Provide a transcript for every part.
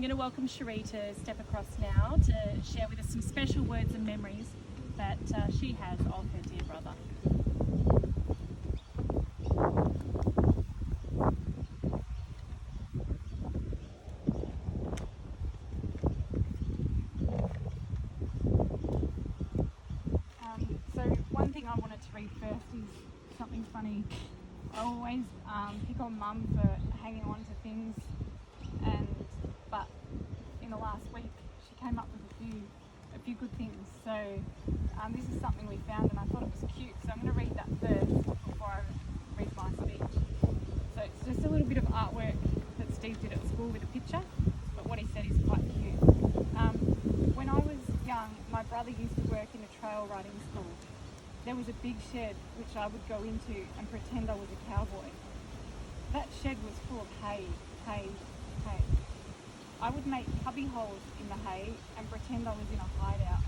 I'm going to welcome Cherie to step across now to share with us some special words and memories that she has of her dear brother. So one thing I wanted to read first is something funny. I always pick on Mum for hanging on to things, but in the last week she came up with a few good things. So this is something we found and I thought it was cute, so I'm going to read that first before I read my speech. So it's just a little bit of artwork that Steve did at school with a picture, but what he said is quite cute. When I was young, my brother used to work in a trail riding school. There was a big shed which I would go into and pretend I was a cowboy. That shed was full of hay. I would make cubby holes in the hay and pretend I was in a hideout.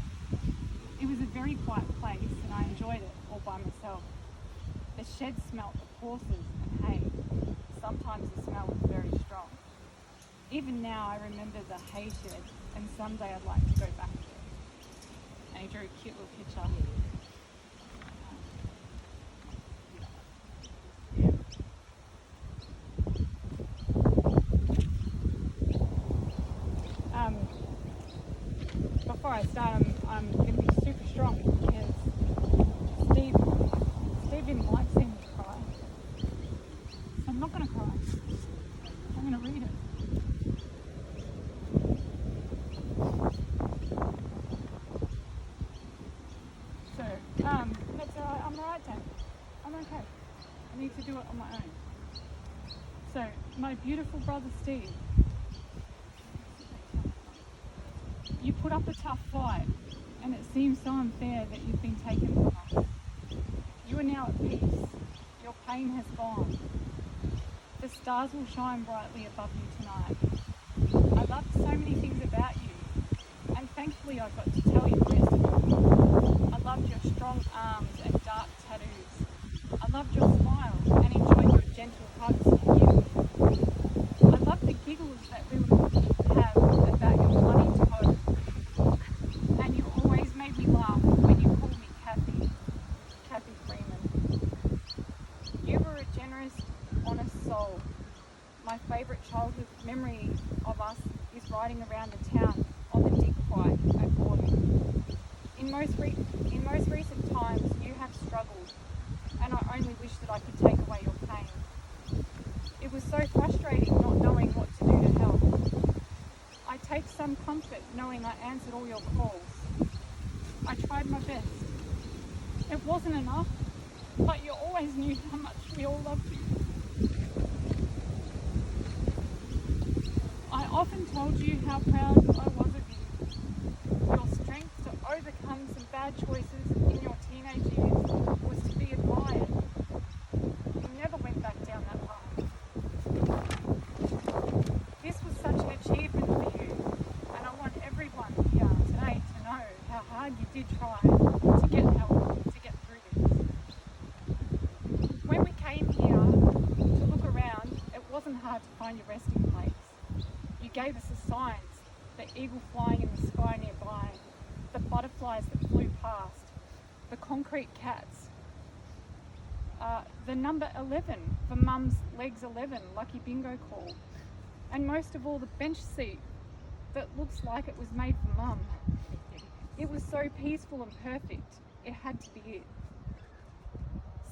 It was a very quiet place and I enjoyed it all by myself. The shed smelt of horses and hay. Sometimes the smell was very strong. Even now I remember the hay shed and someday I'd like to go back there. And he drew a cute little picture. Before I start, I'm going to be super strong because Steve didn't like seeing me cry. So I'm not going to cry. I'm going to read it. So, that's alright. I'm alright, Dad. I'm okay. I need to do it on my own. So, my beautiful brother Steve, you put up a tough fight, and it seems so unfair that you've been taken from us. You are now at peace. Your pain has gone. The stars will shine brightly above you tonight. I loved so many things about you, and thankfully I got to tell you the rest of it. I loved your strong arms and dark tattoos. I loved your smile and enjoyed your gentle hugs and you. I loved the giggles that we would have about your funny toe. And you always made me laugh when you called me Kathy Freeman. You were a generous, honest soul. My favourite childhood memory of us is riding around the town on the dig quite at Gordon. In most recent times you have struggled, and I only wish that I could take away your pain. It was so frustrating not knowing what to do to help. I take some comfort knowing I answered all your calls. I tried my best. It wasn't enough, but you always knew how much we all loved you. I often told you how proud I was of you. Your strength to overcome some bad choices in your teenage years was to be admired. You never went back down that path. This was such an achievement for you, and I want everyone here today to know how hard you did try to get help to get through this. When we came here to look around, it wasn't hard to find your resting place. You gave us the signs, the eagle flying in the sky nearby, the butterflies that flew past, the concrete cats, the number 11 for Mum's Legs 11 lucky bingo call, and most of all the bench seat that looks like it was made for Mum. It was so peaceful and perfect, it had to be it.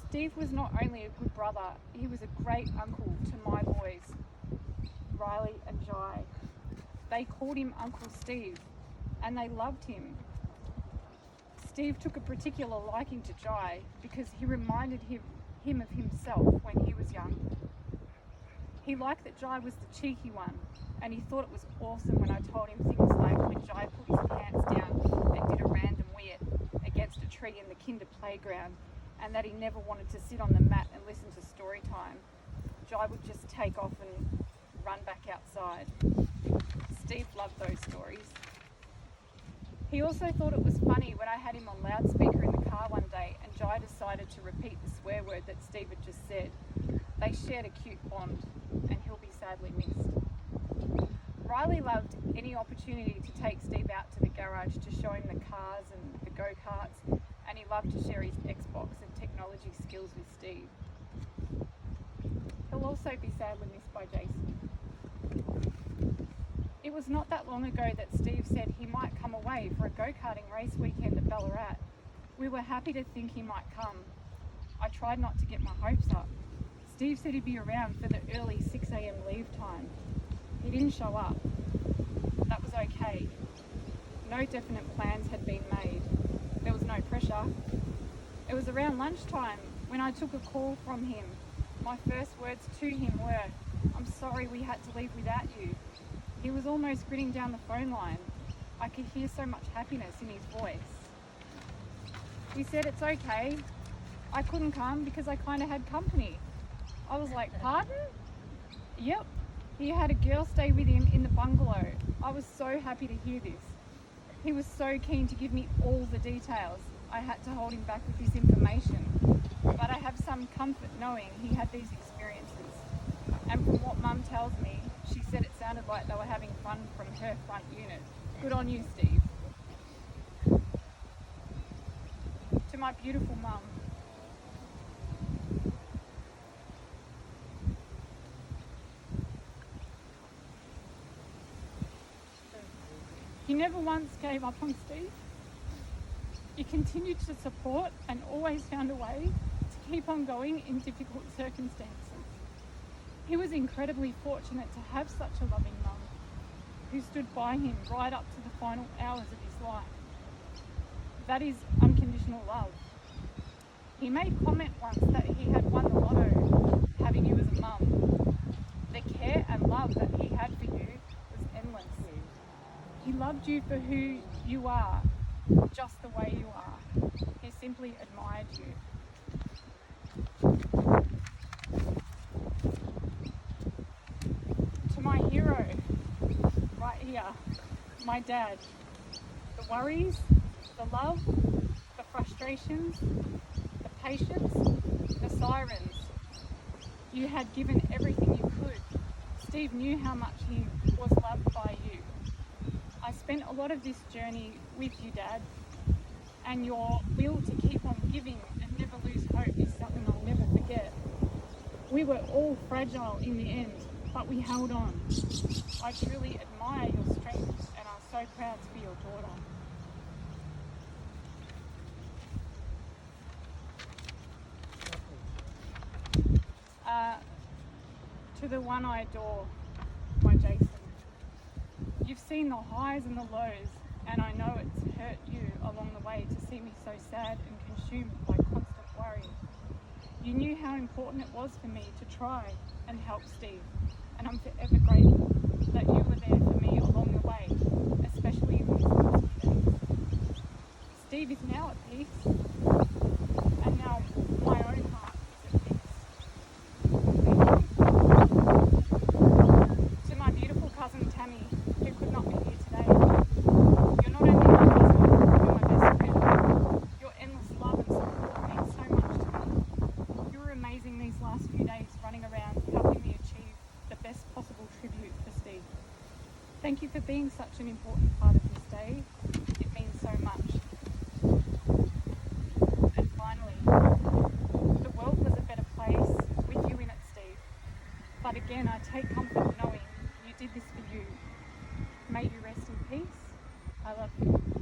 Steve was not only a good brother, he was a great uncle to my boys, Riley and Jai. They called him Uncle Steve, and they loved him. Steve took a particular liking to Jai because he reminded him of himself when he was young. He liked that Jai was the cheeky one, and he thought it was awesome when I told him things like when Jai put his pants down and did a random weird against a tree in the kinder playground, and that he never wanted to sit on the mat and listen to story time. Jai would just take off and run back outside. Steve loved those stories. He also thought it was funny when I had him on loudspeaker in the car one day and Jai decided to repeat the swear word that Steve had just said. They shared a cute bond, and he'll be sadly missed. Riley loved any opportunity to take Steve out to the garage to show him the cars and the go-karts, and he loved to share his Xbox and technology skills with Steve. He'll also be sadly missed by Jason. It was not that long ago that Steve said he might come away for a go-karting race weekend at Ballarat. We were happy to think he might come. I tried not to get my hopes up. Steve said he'd be around for the early 6 a.m. leave time. He didn't show up. That was okay. No definite plans had been made. There was no pressure. It was around lunchtime when I took a call from him. My first words to him were, "I'm sorry we had to leave without you." He was almost grinning down the phone line. I could hear so much happiness in his voice. He said, "It's okay. I couldn't come because I kind of had company." I was like, "Pardon?" "Yep. He had a girl stay with him in the bungalow." I was so happy to hear this. He was so keen to give me all the details. I had to hold him back with this information. But I have some comfort knowing he had these experiences. And from what Mum tells me, she said it sounded like they were having fun from her front unit. Good on you, Steve. To my beautiful Mum. You never once gave up on Steve. You continued to support and always found a way to keep on going in difficult circumstances. He was incredibly fortunate to have such a loving mum who stood by him right up to the final hours of his life. That is unconditional love. He made comment once that he had won the lotto having you as a mum. The care and love that he had for you was endless. He loved you for who you are, just the way you are. He simply admired you. To my hero, right here, my dad. The worries, the love, the frustrations, the patience, the sirens. You had given everything you could. Steve knew how much he was loved by you. I spent a lot of this journey with you, Dad, and your will to keep on giving and never lose hope is something I'll never forget. We were all fragile in the end, but we held on. I truly admire your strength and I'm so proud to be your daughter. To the one I adore, my Jason. You've seen the highs and the lows, and I know it's hurt you along the way to see me so sad and consumed by constant worry. You knew how important it was for me to try and help Steve, and I'm forever grateful that you were there for me along the way, especially in these last few days. Steve is now at peace, and now my own heart is at peace. To my beautiful cousin Tammy, who could not be here today, you're not only my cousin, you're my best friend. Your endless love and support means so much to me. You were amazing these last few days, running around, helping me achieve the best possible tribute for Steve. Thank you for being such an important part of this day. It means so much. And finally, the world was a better place with you in it, Steve. But again, I take comfort knowing you did this for you. May you rest in peace. I love you.